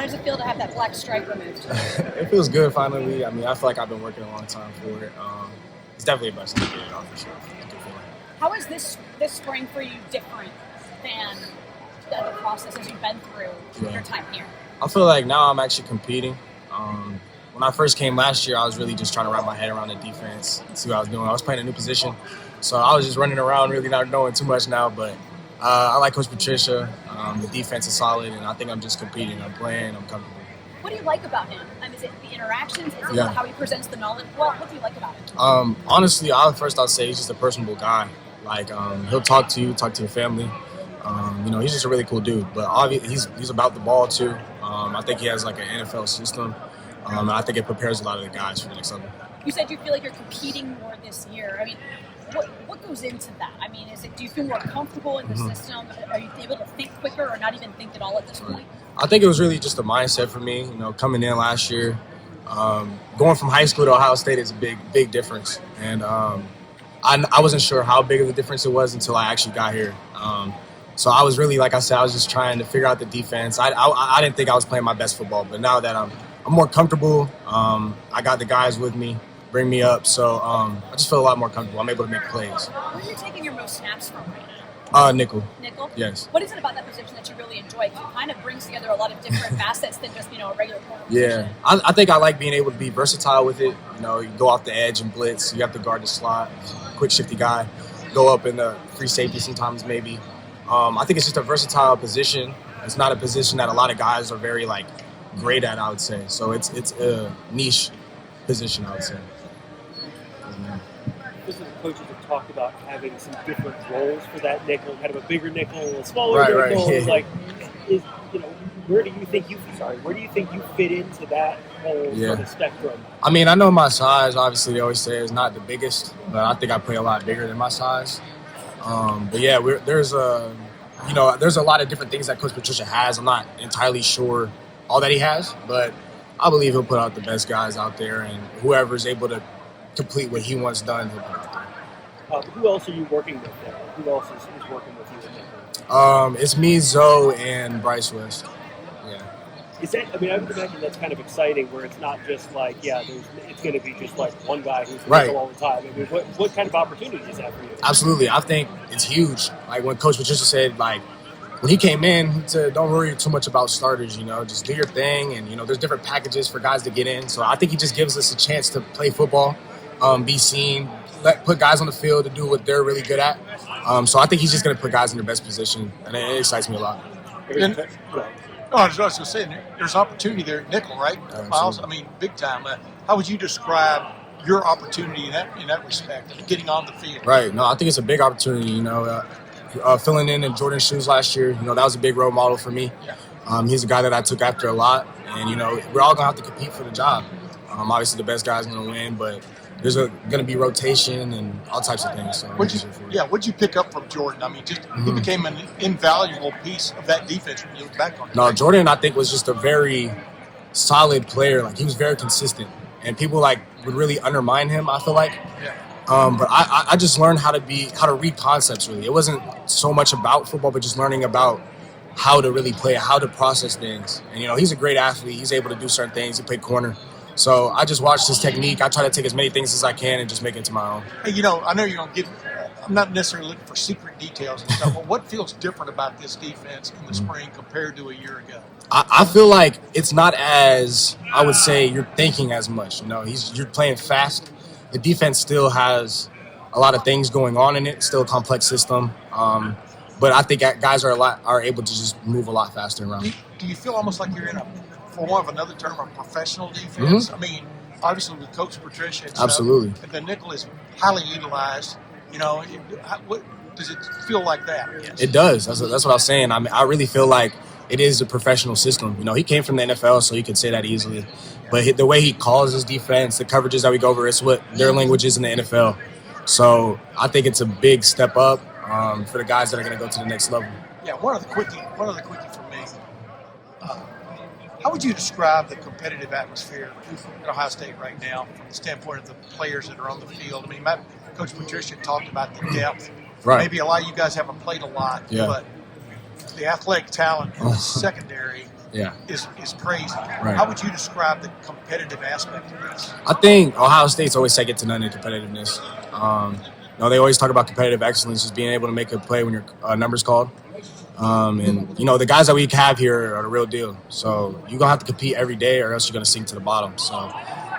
does it feel to have that black stripe removed? It feels good finally. I mean, I feel like I've been working a long time for it. It's definitely a blessing to get it off for sure. How is this spring for you different than the other processes you've been through your time here? I feel like now I'm actually competing. When I first came last year, I was really just trying to wrap my head around the defense and see what I was doing. I was playing a new position, so I was just running around, really not knowing too much now. But I like Coach Patricia. The defense is solid, and I think I'm just competing. I'm playing. I'm comfortable. What do you like about him? Is it the interactions? Is it how he presents the knowledge? What do you like about him? Honestly, first I'll say he's just a personable guy. Like he'll talk to you, talk to your family. He's just a really cool dude. But obviously, he's about the ball too. I think he has like an NFL system. And I think it prepares a lot of the guys for the next level. You said you feel like you're competing more this year. I mean, what goes into that? I mean, do you feel more comfortable in the system? Are you able to think quicker or not even think at all at this point? I think it was really just a mindset for me. Coming in last year, going from high school to Ohio State is a big difference. And I wasn't sure how big of a difference it was until I actually got here. So I was really, like I said, I was just trying to figure out the defense. I didn't think I was playing my best football, but now that I'm more comfortable, I got the guys with me, bring me up, so I just feel a lot more comfortable. I'm able to make plays. Where are you taking your most snaps from right now? Nickel. Nickel? Yes. What is it about that position that you really enjoy? Because it kind of brings together a lot of different facets than just, a regular corner position. Yeah. I think I like being able to be versatile with it. You go off the edge and blitz. You have to guard the slot, quick, shifty guy. Go up in the free safety sometimes maybe. I think it's just a versatile position. It's not a position that a lot of guys are very, great at, I would say. So it's a niche position, I would say. Most of the coaches have talked about having some different roles for that nickel, kind of a bigger nickel, a smaller nickel. Right. Where do you think you fit into that whole sort of spectrum? I mean, I know my size, obviously they always say is not the biggest, but I think I play a lot bigger than my size. But yeah, there's a lot of different things that Coach Patricia has. I'm not entirely sure all that he has, but I believe he'll put out the best guys out there, and whoever's able to complete what he wants done, he'll put it out there. Who else are you working with there? Who else is working with you? It's me, Zoe, and Bryce West. Yeah. Is that? I would imagine that's kind of exciting, where it's not just it's going to be just one guy who's going to go all the time. I mean, what kind of opportunity is that for you? Absolutely, I think it's huge. Like when Coach Patricia said, when he came in, he said, don't worry too much about starters, just do your thing. And, there's different packages for guys to get in. So I think he just gives us a chance to play football, be seen, put guys on the field to do what they're really good at. So I think he's just going to put guys in their best position. And it excites me a lot. I was going to say, there's opportunity there at nickel, right, Miles? I mean, big time. How would you describe your opportunity in that respect, getting on the field? Right. No, I think it's a big opportunity, filling in Jordan's shoes last year, that was a big role model for me. He's a guy that I took after a lot, and, we're all going to have to compete for the job. Obviously, the best guy's going to win, but there's going to be rotation and all types of things. So what'd you pick up from Jordan? I mean, he became an invaluable piece of that defense when you look back on it. No, Jordan, I think, was just a very solid player. He was very consistent, and people, would really undermine him, I feel like. Yeah. But I just learned how to read concepts, really. It wasn't so much about football, but just learning about how to really play, how to process things. And, he's a great athlete. He's able to do certain things. He played corner. So I just watched his technique. I try to take as many things as I can and just make it to my own. Hey, I know you don't get – I'm not necessarily looking for secret details and stuff, but what feels different about this defense in the spring compared to a year ago? I feel like it's not as, I would say, you're thinking as much. You're playing fast. The defense still has a lot of things going on in it, still a complex system. But I think guys are able to just move a lot faster around. Do you feel almost like you're in for want of another term, a professional defense? I mean, obviously with Coach Patricia and stuff, absolutely. The nickel is highly utilized. What does it feel like that? Yes. It does. That's what I was saying. I mean, I really feel like it is a professional system. He came from the NFL, so he could say that easily. But the way he calls his defense, the coverages that we go over, it's what their language is in the NFL. So I think it's a big step up for the guys that are going to go to the next level. Yeah, one other quickie for me. How would you describe the competitive atmosphere at Ohio State right now from the standpoint of the players that are on the field? I mean, Coach Patricia talked about the depth. Right. Maybe a lot of you guys haven't played a lot, but the athletic talent in the secondary Yeah. is crazy. Right. How would you describe the competitive aspect of this? I think Ohio State's always second to none in competitiveness. They always talk about competitive excellence, just being able to make a play when your number's called. And the guys that we have here are the real deal. So you're gonna have to compete every day, or else you're gonna sink to the bottom. So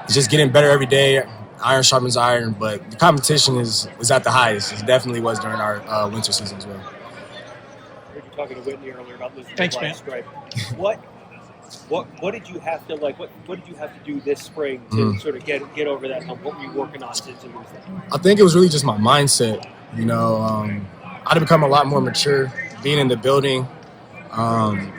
it's just getting better every day. Iron sharpens iron, but the competition is at the highest. It definitely was during our winter season as well. I heard you talking to Whitney earlier about losing Thanks, the man. last stripe. What did you have to what did you have to do this spring to sort of get over that hump? What were you working on to lose that? I think it was really just my mindset. I'd become a lot more mature, being in the building,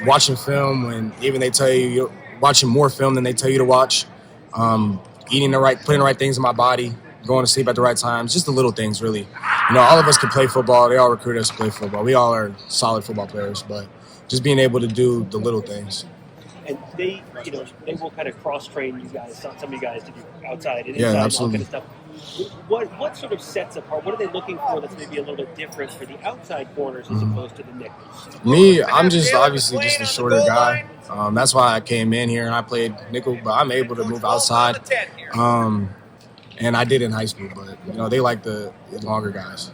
watching film when even they tell you watching more film than they tell you to watch, putting the right things in my body, going to sleep at the right times, just the little things really. All of us can play football. They all recruit us to play football. We all are solid football players, but just being able to do the little things. And they will kind of cross-train you guys, some of you guys to do outside and Yeah, inside absolutely. and all kind of stuff. What sort of sets apart? What are they looking for that's maybe a little bit different for the outside corners as opposed to the nickels? Me, I'm just obviously just a shorter guy. That's why I came in here and I played nickel, but I'm able to move outside. And I did in high school, but they like the longer guys.